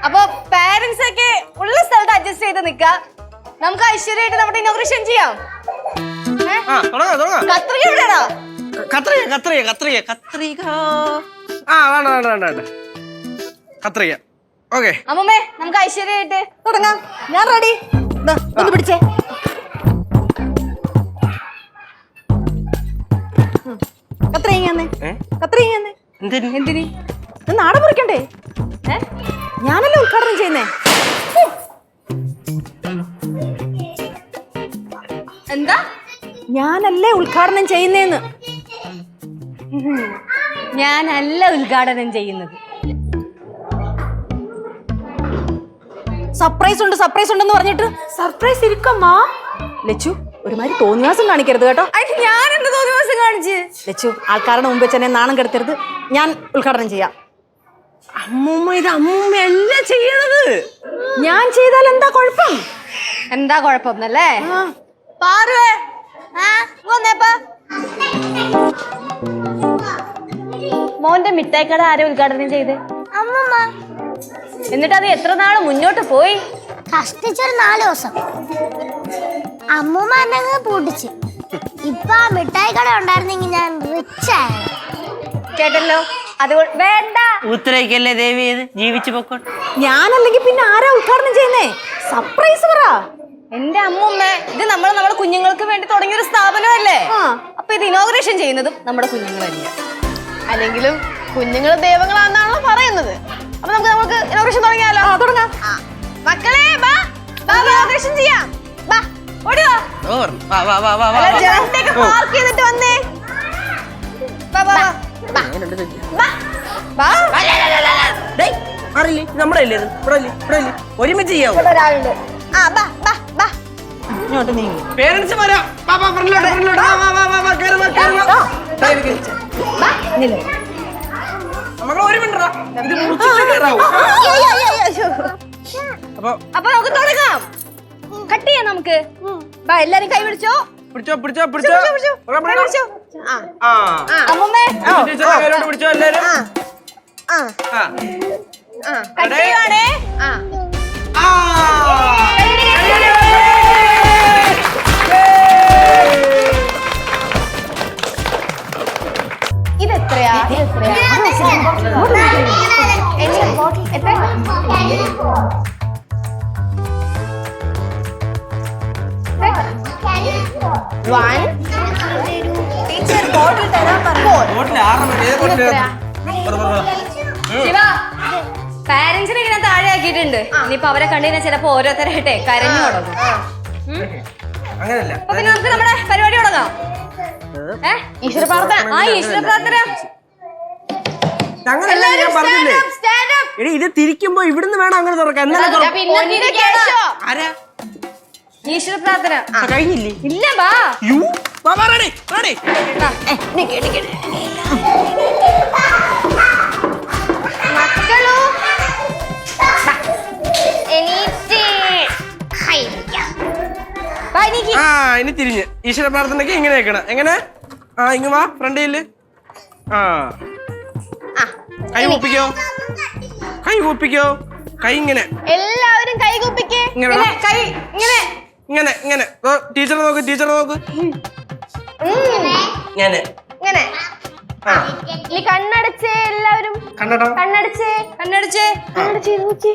അപ്പൊ പാരന്റ്സ് ഒക്കെ ഉള്ള സ്ഥലത്ത് അഡ്ജസ്റ്റ് ചെയ്ത് നിക്കാം. നമുക്ക് ഐശ്വര്യമായിട്ട് നമ്മുടെ ഇനോഗ്രേഷൻ ചെയ്യാം. കത്രിക എവിടെയാണോ? കത്രിക. ഓക്കെ അമ്മമ്മേ, നമുക്ക് ഐശ്വര്യമായിട്ട് തുടങ്ങാം. ഞാൻ റെഡി. ഒന്ന് പിടിച്ചേ. എന്തിനി നാടൻ മുറിക്കണ്ടേ? ഞാനല്ലേ ഉദ്ഘാടനം ചെയ്യുന്നേ. എന്താ? ഞാനല്ലേ ഉദ്ഘാടനം ചെയ്യുന്നേന്ന്. ഞാനല്ല ഉദ്ഘാടനം ചെയ്യുന്നത്. സർപ്രൈസ് ഉണ്ടെന്ന് പറഞ്ഞിട്ട് സർപ്രൈസ് ഇരിക്കമ്മാ. ലച്ചു, ഒരുമാതിരി തോന്നിവാസം കാണിക്കരുത് കേട്ടോ. ഞാൻ എന്ത് തോന്നിവാസം കാണിച്ച്? ലച്ചു, ആൾക്കാരുടെ മുമ്പ് വെച്ച് എന്നെ നാണം കെടുത്തരുത്. ഞാൻ ഉദ്ഘാടനം ചെയ്യാം. അമ്മൂമ്മ, ഇത് അമ്മൂമ്മയല്ല ചെയ്യണത്. ഞാൻ ചെയ്താൽ എന്താ കുഴപ്പം? എന്താ കുഴപ്പം എന്നല്ലേ? മോന്റെ മിഠായിക്കട ആരെ ഉദ്ഘാടനം ചെയ്ത്? അമ്മമ്മ. എന്നിട്ട് അത് എത്ര നാള് മുന്നോട്ട് പോയി? കഷ്ടിച്ചൊരു 4 ദിവസം. അമ്മൂമ്മ എന്നെ പൂട്ടിച്ച്. ഇപ്പൊ ആ മിഠായി കട ഉണ്ടായിരുന്നെങ്കിൽ ഞാൻ റിച്ച് ആയിരുന്നു. കേട്ടല്ലോ. അതുകൊണ്ട് വേണ്ട. ഉത്തരയ്ക്കല്ലേ ദേവി ജീവിച്ചു പൊക്കോട്ടെ. ഞാനല്ലെങ്കിൽ പിന്നെ ആരാ ഉദ്ഘാടനം ചെയ്യുന്നേ? സർപ്രൈസ് പറ. എന്റെ അമ്മൂമ്മ, ഇത് നമ്മുടെ കുഞ്ഞുങ്ങൾക്ക് വേണ്ടി തുടങ്ങിയൊരു സ്ഥാപനമല്ലേ? അപ്പൊ ഇത് ഇനോഗ്രേഷൻ ചെയ്യുന്നതും നമ്മുടെ കുഞ്ഞുങ്ങളല്ലേ? അല്ലെങ്കിലും കുഞ്ഞുങ്ങൾ ദൈവങ്ങളാണെന്നാണല്ലോ പറയുന്നത്. അപ്പൊ നമുക്ക് ഇനോഗ്രേഷൻ തുടങ്ങിയാലോ? തുടങ്ങാം. മക്കളെ ഇനോഗ്രേഷൻ ചെയ്യാം. പാർക്ക് ചെയ്തിട്ട് വന്നേ. ഒരുമിച്ച് ചെയ്യാവോ? പേരൻസ് അപ്പൊ നമുക്ക് തുടങ്ങാം. കട്ട് ചെയ്യാം നമുക്ക്. എല്ലാരും കൈ പിടിച്ചോ. അമ്മൂമ്മേ പിടിച്ചോ എല്ലാരും. കട്ട് ചെയ്യുവാണേ. ഇതെത്രയാ? ടീച്ചർ ബോട്ടിൽ തരാൻ പാരന്റ്സിനെ ഇങ്ങനെ താഴെ ആക്കിയിട്ടുണ്ട്. ഇനിയിപ്പൊ അവരെ കണ്ടുകഴിഞ്ഞാൽ ചിലപ്പോ ഓരോരുത്തരായിട്ടെ കരഞ്ഞു തുടങ്ങും. അപ്പൊ പിന്നെ നമുക്ക് നമ്മുടെ പരിപാടി തുടങ്ങാം. ഈശ്വര പ്രാർത്ഥന. ഈശ്വര പ്രാർത്ഥന. ഇത് തിരിക്കുമ്പോ ഇവിടുന്ന് വേണം അങ്ങനെ തുറക്കാൻ. ഈശ്വര പ്രാർത്ഥന കഴിഞ്ഞില്ലേ? ഇല്ല. ബാ മക്കളോ ഇനി തിരിഞ്ഞ് ഈശ്വര പ്രാർത്ഥനയ്ക്ക് ഇങ്ങനെ വെക്കണം. എങ്ങനെ? ഇങ്ങ് വാ ഫ്രണ്ടില്. കൈ കൂപ്പിക്കോ. കൈ ഇങ്ങനെ. എല്ലാവരും കൈ കൂപ്പിക്കേ. കൈ ഇങ്ങനെ ഇങ്ങനെ. ടീച്ചറെ നോക്ക്. ഇങ്ങനെ. ഇനി കണ്ണടച്ചേ എല്ലാവരും. കണ്ണടച്ചേ നോക്കി.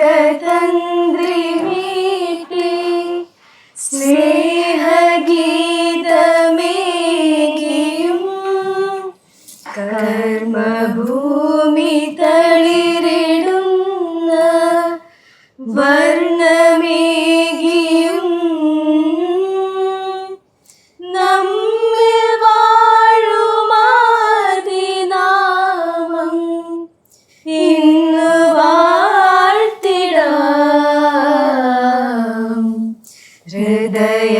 ഹൃദയരാഗതന്ത്രി മീട്ടി സ്നേഹഗീതമേകിയും കർമ്മഭൂമി തളിരിടുന്ന വർണ്ണമേകിയും നമ്മിൽ വാഴുമാതിനാമം ഇന്നു വാഴ്ത്തിടാം. ഹൃദയ